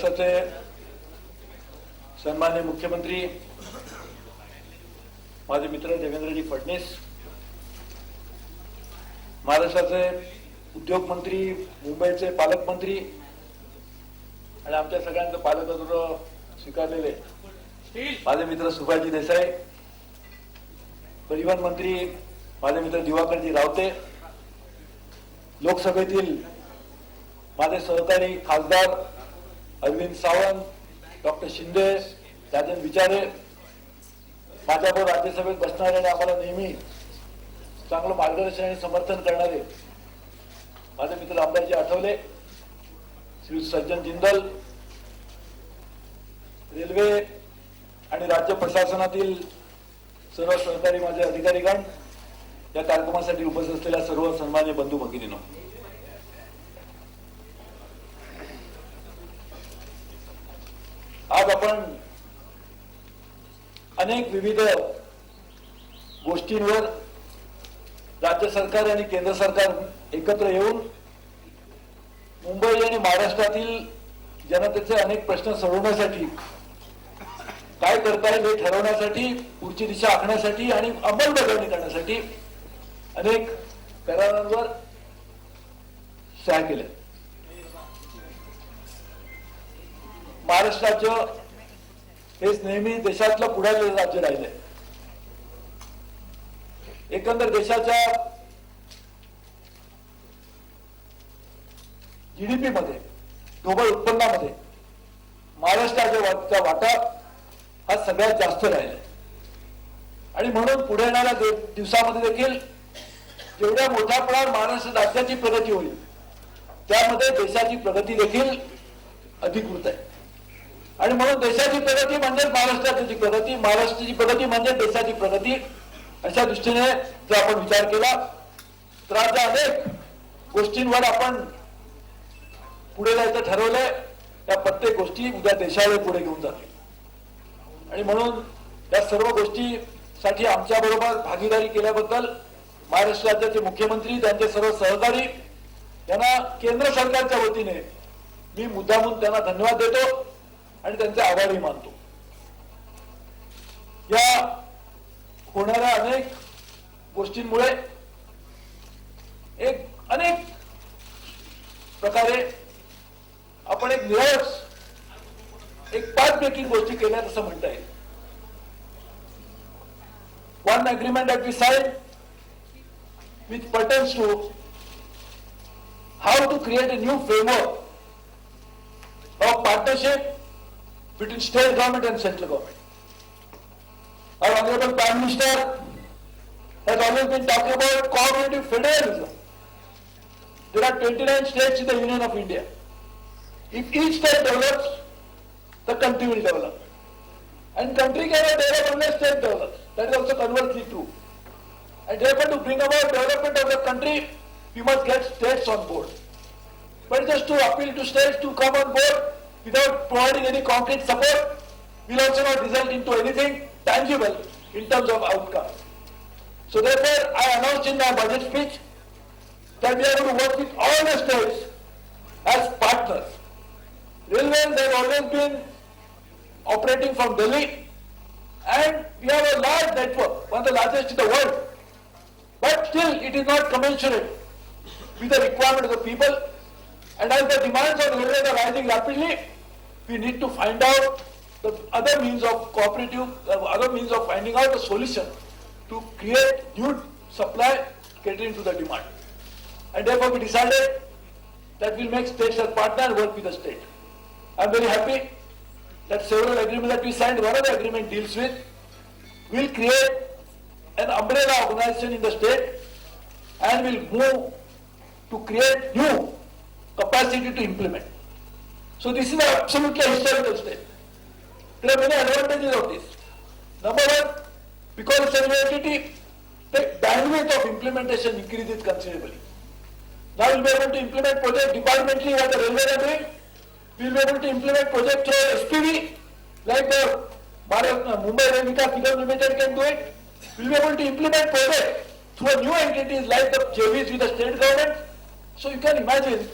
महाराष्ट्राचे सन्माननीय मुख्यमंत्री माझे मित्र देवेंद्रजी फडणवीस, महाराष्ट्राचे उद्योग मंत्री, मुंबईचे पालकमंत्री आणि आमच्या सगळ्यांचं पालकत्व स्वीकारलेले माझे मित्र सुभाषजी देसाई, परिवहन मंत्री माझे मित्र दिवाकरजी रावते, लोकसभेतील माझे सहकारी खासदार अरविंद सावंत, डॉक्टर शिंदे, राजन विचारे, माझ्याबरोबर राज्यसभेत बसणारे आणि आम्हाला नेहमी चांगलं मार्गदर्शन आणि समर्थन करणारे माझे मित्र आमदारजी आठवले, श्री सज्जन जिंदल, रेल्वे आणि राज्य प्रशासनातील सर्व सहकारी माझे अधिकारीगण, या कार्यक्रमासाठी उपस्थित असलेल्या सर्व सन्मान्य बंधू भगिनींनो, आज आपण अनेक विविध गोष्टींवर राज्य सरकार आणि केंद्र सरकार एकत्र येऊन मुंबई आणि महाराष्ट्रातील जनतेचे अनेक प्रश्न सोडवण्यासाठी काय करता येईल हे ठरवण्यासाठी, पुढची दिशा आखण्यासाठी आणि अंमलबजावणी करण्यासाठी अनेक करारांवर सह्या केल्या. महाराष्ट्र राज्य हेच नेहमी देशातलं पुढारलेलं राज्य राहिले. एकंदर देशाच्या जीडीपी मध्ये, ग्लोबल उत्पन्नामध्ये महाराष्ट्राचा वाटा हा सगळ्यात जास्त राहिला आणि म्हणून पुढे येणाऱ्या दिवसामध्ये देखील जेवढ्या मोठ्या प्रमाणात महाराष्ट्र राज्याची प्रगती होईल त्यामध्ये देशाची प्रगती देखील अधिकृत आहे. आणि म्हणून देशाची प्रगती म्हणजे महाराष्ट्राची प्रगती, महाराष्ट्राची प्रगती म्हणजे देशाची प्रगती, अशा दृष्टीने जर आपण विचार केला तर आज अनेक गोष्टींवर आपण पुढे जायचं ठरवलंय. त्या प्रत्येक गोष्टी उद्या देशाला पुढे घेऊन जातील आणि म्हणून या सर्व गोष्टीसाठी आमच्या बरोबर भागीदारी केल्याबद्दल महाराष्ट्र राज्याचे मुख्यमंत्री, त्यांचे सर्व सहकारी यांना केंद्र सरकारच्या वतीने मी मुद्दामून त्यांना धन्यवाद देतो आणि त्यांचे आभारही मानतो. या होणाऱ्या अनेक गोष्टींमुळे अनेक प्रकारे आपण एक निराश, एक पाचपैकी गोष्टी केल्या असं म्हणता येईल. One agreement that we signed which pertains to how to create a new framework of partnership between state government and central government. Our Honorable Prime Minister has always been talking about cooperative federalism. There are 29 states in the Union of India. If each state develops, the country will develop. And country cannot develop unless state develops. That is also conversely true. And therefore, to bring about development of the country, we must get states on board. But just to appeal to states to come on board without providing any concrete support will also not result into anything tangible in terms of outcome. So therefore, I announced in my budget speech that we are going to work with all the states as partners. Railways have always been operating from Delhi, and we have a large network, one of the largest in the world. But still, it is not commensurate with the requirement of the people. And as the demands of railways are rising rapidly, we need to find out the other means of other means of finding out a solution to create new supply catering to the demand. And therefore, we decided that we'll make states as partner and work with the state. I'm very happy that several agreements that we signed, one of the agreement deals with, will create an umbrella organization in the state and will move to create new capacity to implement. So this is an absolutely historical step. There are many advantages of this. Number one, because it's a new entity, the bandwidth of implementation increases considerably. Now we'll be able to implement projects departmentally what the railways are doing. We'll be able to implement projects through SPV, like the Mumbai Rail Vikas Nigam Limited can do it. We'll be able to implement projects through a new entities like the JVs with the state government. So you can imagine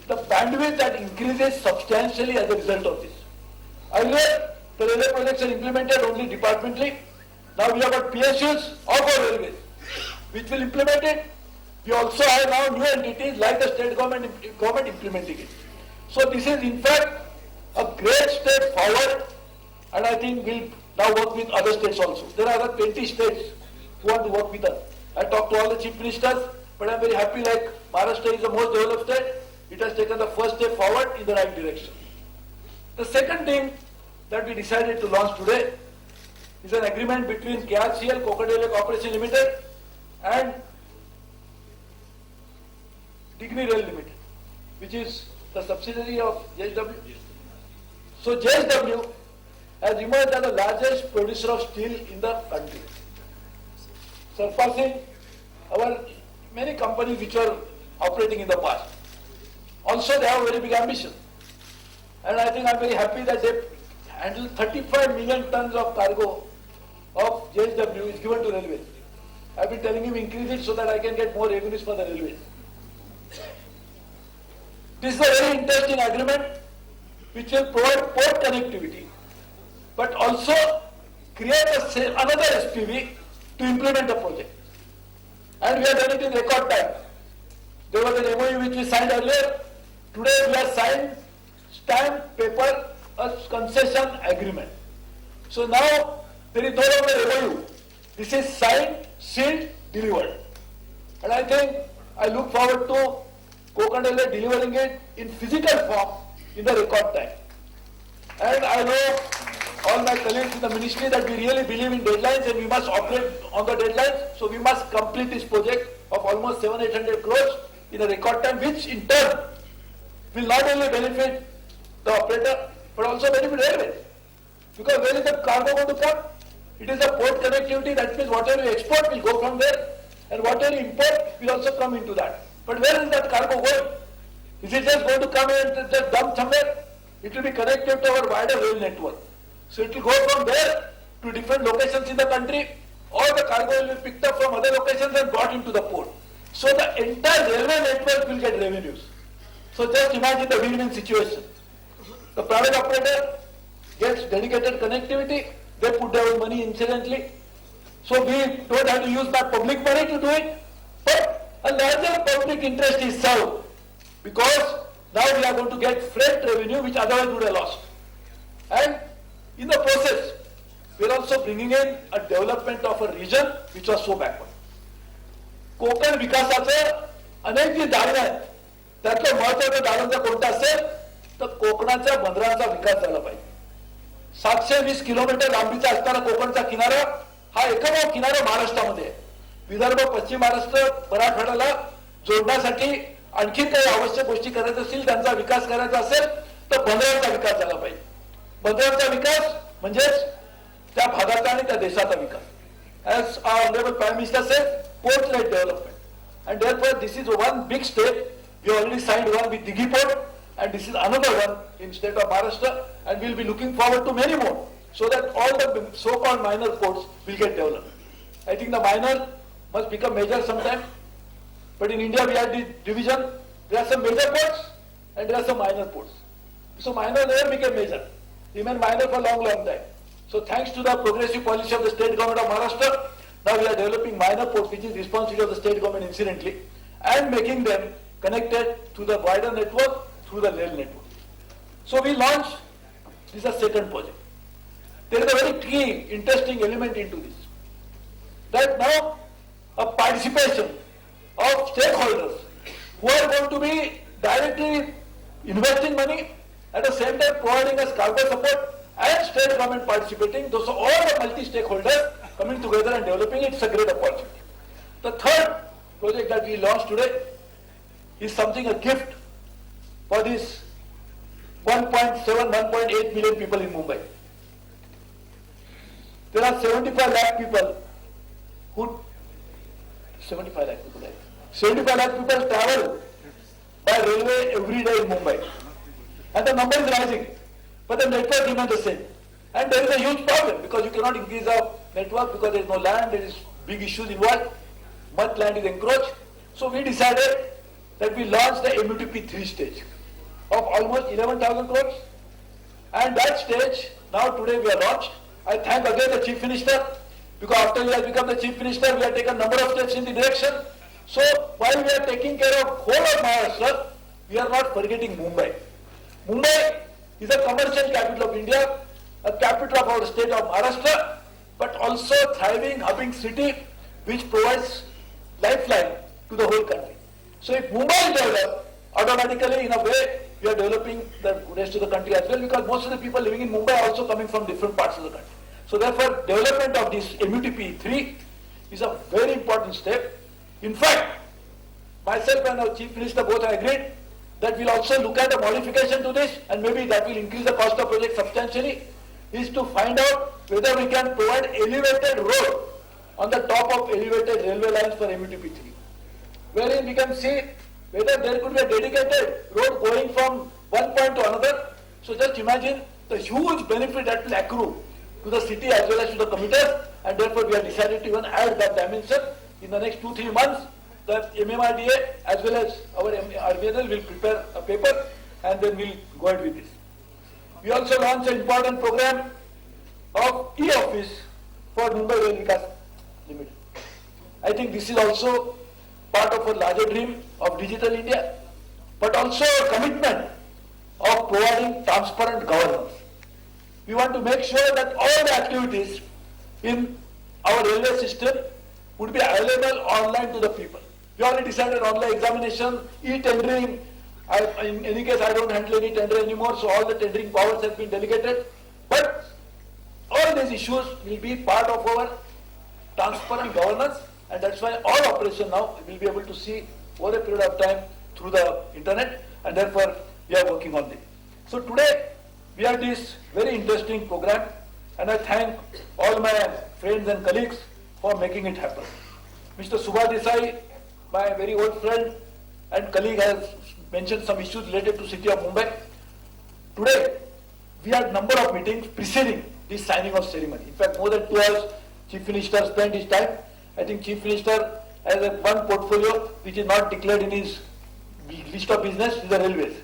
the bandwidth that increases substantially as a result of this. Earlier, the railway projects are implemented only departmentally. Now we have got PSUs of our railways, which will implement it. We also have now new entities like the state government implementing it. So this is in fact a great step forward, and I think we'll now work with other states also. There are other 20 states who want to work with us. I talked to all the chief ministers, but I'm very happy, like Maharashtra is the most developed state. It has taken the first step forward in the right direction. The second thing that we decided to launch today is an agreement between KRCL, Konkan Railway Corporation Limited, and Digni Rail Limited, which is the subsidiary of JSW. So JSW has emerged as the largest producer of steel in the country, surpassing our many companies which were operating in the past. Also, they have a very big ambition. And I think I'm very happy that they handle 35 million tons of cargo of JSW is given to railways. I've been telling him increase it so that I can get more revenues for the railways. This is a very interesting agreement which will provide port connectivity, but also create another SPV to implement the project. And we have done it in record time. There was an MoU which we signed earlier. Today we have signed stamp paper, a concession agreement. So now there is no longer MoU. This is signed, sealed, delivered. And I think I look forward to Konkan Railway delivering it in physical form in the record time. And I know all my colleagues in the ministry that we really believe in deadlines and we must operate on the deadlines. So we must complete this project of almost 700-800 crores in a record time, which in turn will not only benefit the operator but also benefit railways. Because where is the cargo going to come? It is a port connectivity. That means whatever you export will go from there, and whatever you import will also come into that. But where is that cargo going? Is it just going to come and just dump somewhere? It will be connected to our wider rail network. So it will go from there to different locations in the country, or the cargo will be picked up from other locations and brought into the port. So the entire railway network will get revenues. So just imagine the win-win situation. The private operator gets dedicated connectivity, they put their own money incidentally. So we don't have to use that public money to do it, but a larger public interest is served, because now we are going to get freight revenue which otherwise would have lost. And in the process, we are also bringing in a development of a region which was so backward. Konkan विकासाचं अनेक जी दालन आहेत, त्यातलं महत्त्वाचं दालन जर कोणतं असेल तर कोकणाच्या बंदरांचा विकास झाला पाहिजे. 720 किलोमीटर लांबीचा असणारा कोकणचा किनारा हा एकमेव किनारा महाराष्ट्रामध्ये आहे. विदर्भ, पश्चिम महाराष्ट्र, मराठवाड्याला जोडण्यासाठी आणखी काही आवश्यक गोष्टी करायच्या असतील, त्यांचा विकास करायचा असेल तर बंदरांचा विकास झाला पाहिजे. बंदरांचा विकास म्हणजेच त्या भागाचा आणि त्या देशाचा विकास. As our honorable Prime Minister said, port-led development. And therefore this is one big step. We already signed one with Dighi Port, and this is another one in state of Maharashtra, and we will be looking forward to many more, so that all the so-called minor ports will get developed. I think the minor must become major sometime, but in India we have the division. There are some major ports and there are some minor ports. So minor never became major, remain minor for long time. So thanks to the progressive policy of the state government of Maharashtra, now we are developing minor ports, which is responsibility of the state government incidentally, and making them connected to the wider network through the rail network. So we launched, this is a second project. There is a very key, interesting element into this. That now a participation of stakeholders who are going to be directly investing money, at the same time providing us cargo support, and state government participating, those are all the multi-stakeholders coming together and developing it. It's a great opportunity. The third project that we launched today is something, a gift for these 1.7, 1.8 million people in Mumbai. There are 75 lakh people who, 75 lakh people, 75 lakh people travel by railway every day in Mumbai. And the number is rising. But the network remains the same. And there is a huge problem, because you cannot increase the network because there is no land, there is big issues involved, much land is encroached. So we decided that we launched the MUTP 3 stage. of almost 11,000 crores. And that stage, now today we are launched. I thank again the Chief Minister, because after he has become the Chief Minister, we have taken a number of steps in the direction. So while we are taking care of whole of Maharashtra, we are not forgetting Mumbai. Mumbai is a commercial capital of India, a capital of our state of Maharashtra, but also thriving, hubbing city, which provides lifeline to the whole country. So if Mumbai is developed, automatically in a way, we are developing the rest of the country as well, because most of the people living in Mumbai are also coming from different parts of the country. So therefore, development of this MUTP 3 is a very important step. In fact, myself and our Chief Minister both have agreed that we'll also look at a modification to this, and maybe that will increase the cost of project substantially, is to find out whether we can provide elevated road on the top of elevated railway lines for MUTP 3, wherein we can see whether there could be a dedicated road going from one point to another. So just imagine the huge benefit that will accrue to the city as well as to the commuters, and therefore we have decided to even add that dimension. In the next 2-3 months, the MMRDA as well as our RBNL will prepare a paper, and then we'll go ahead with this. We also launched an important program of e-office for Mumbai Rail Vikas Limited. I think this is also part of a larger dream of digital India, but also a commitment of providing transparent governance. We want to make sure that all the activities in our railway system would be available online to the people. We already decided online examination, e-tendering. In any case, I don't handle any tender anymore, so all the tendering powers have been delegated. But all these issues will be part of our transparent governance, and that's why all operation now will be able to see over a period of time through the internet, and therefore we are working on this. So today we have this very interesting program, and I thank all my friends and colleagues for making it happen. Mr. Subha Desai, my very old friend and colleague, has mentioned some issues related to city of Mumbai. Today we had a number of meetings preceding this signing of ceremony. In fact, more than 2 hours Chief Minister spent his time. I think Chief Minister has one portfolio which is not declared in his list of business, is the railways.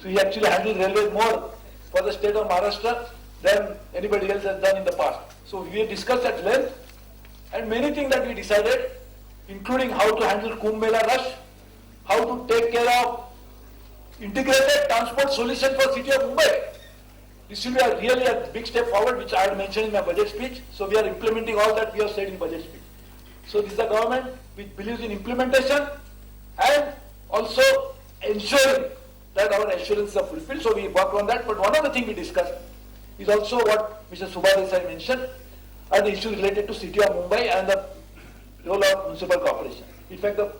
So he actually handles railways more for the state of Maharashtra than anybody else has done in the past. So we discussed at length, and many things that we decided, including how to handle Kumbh Mela rush, how to take care of integrated transport solution for city of Mumbai. This will be really a big step forward, which I had mentioned in my budget speech. So we are implementing all that we have said in budget speech. So this is a government which believes in implementation and also ensuring that our assurances are fulfilled. So we work on that. But one of the things we discussed is also what Mr. Subha Desai mentioned, are the issues related to city of Mumbai and the role of municipal corporation. In fact, the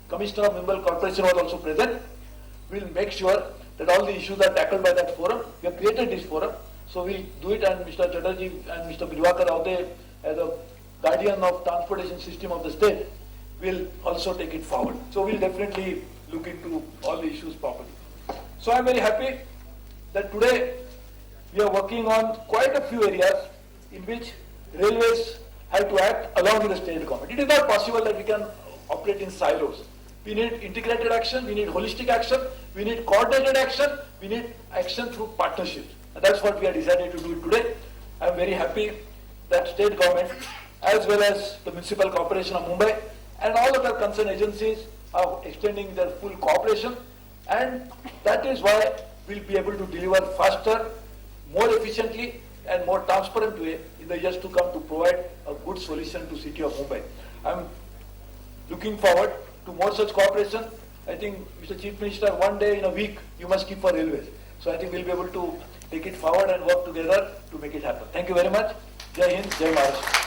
Commissioner of Municipal Corporation was also present. We will make sure that all the issues are tackled by that forum. We have created this forum, so we'll do it, and Mr. Chatterjee and Mr. Bilwakar Avde, as a guardian of transportation system of the state, will also take it forward. So we'll definitely look into all the issues properly. So I'm very happy that today we are working on quite a few areas in which railways have to act along with the state government. It is not possible that we can operate in silos. We need integrated action, we need holistic action, we need coordinated action, we need action through partnerships. And that's what we have decided to do today. I'm very happy that state government as well as the Municipal Corporation of Mumbai and all other concerned agencies are extending their full cooperation, and that is why we'll be able to deliver faster, more efficiently and more transparent way in the years to come to provide a good solution to city of Mumbai. I'm looking forward to more such cooperation. I think, Mr. Chief Minister, one day in a week you must keep for railways. So I think we'll be able to take it forward and work together to make it happen. Thank you very much. Jai Hind, Jai Maharashtra.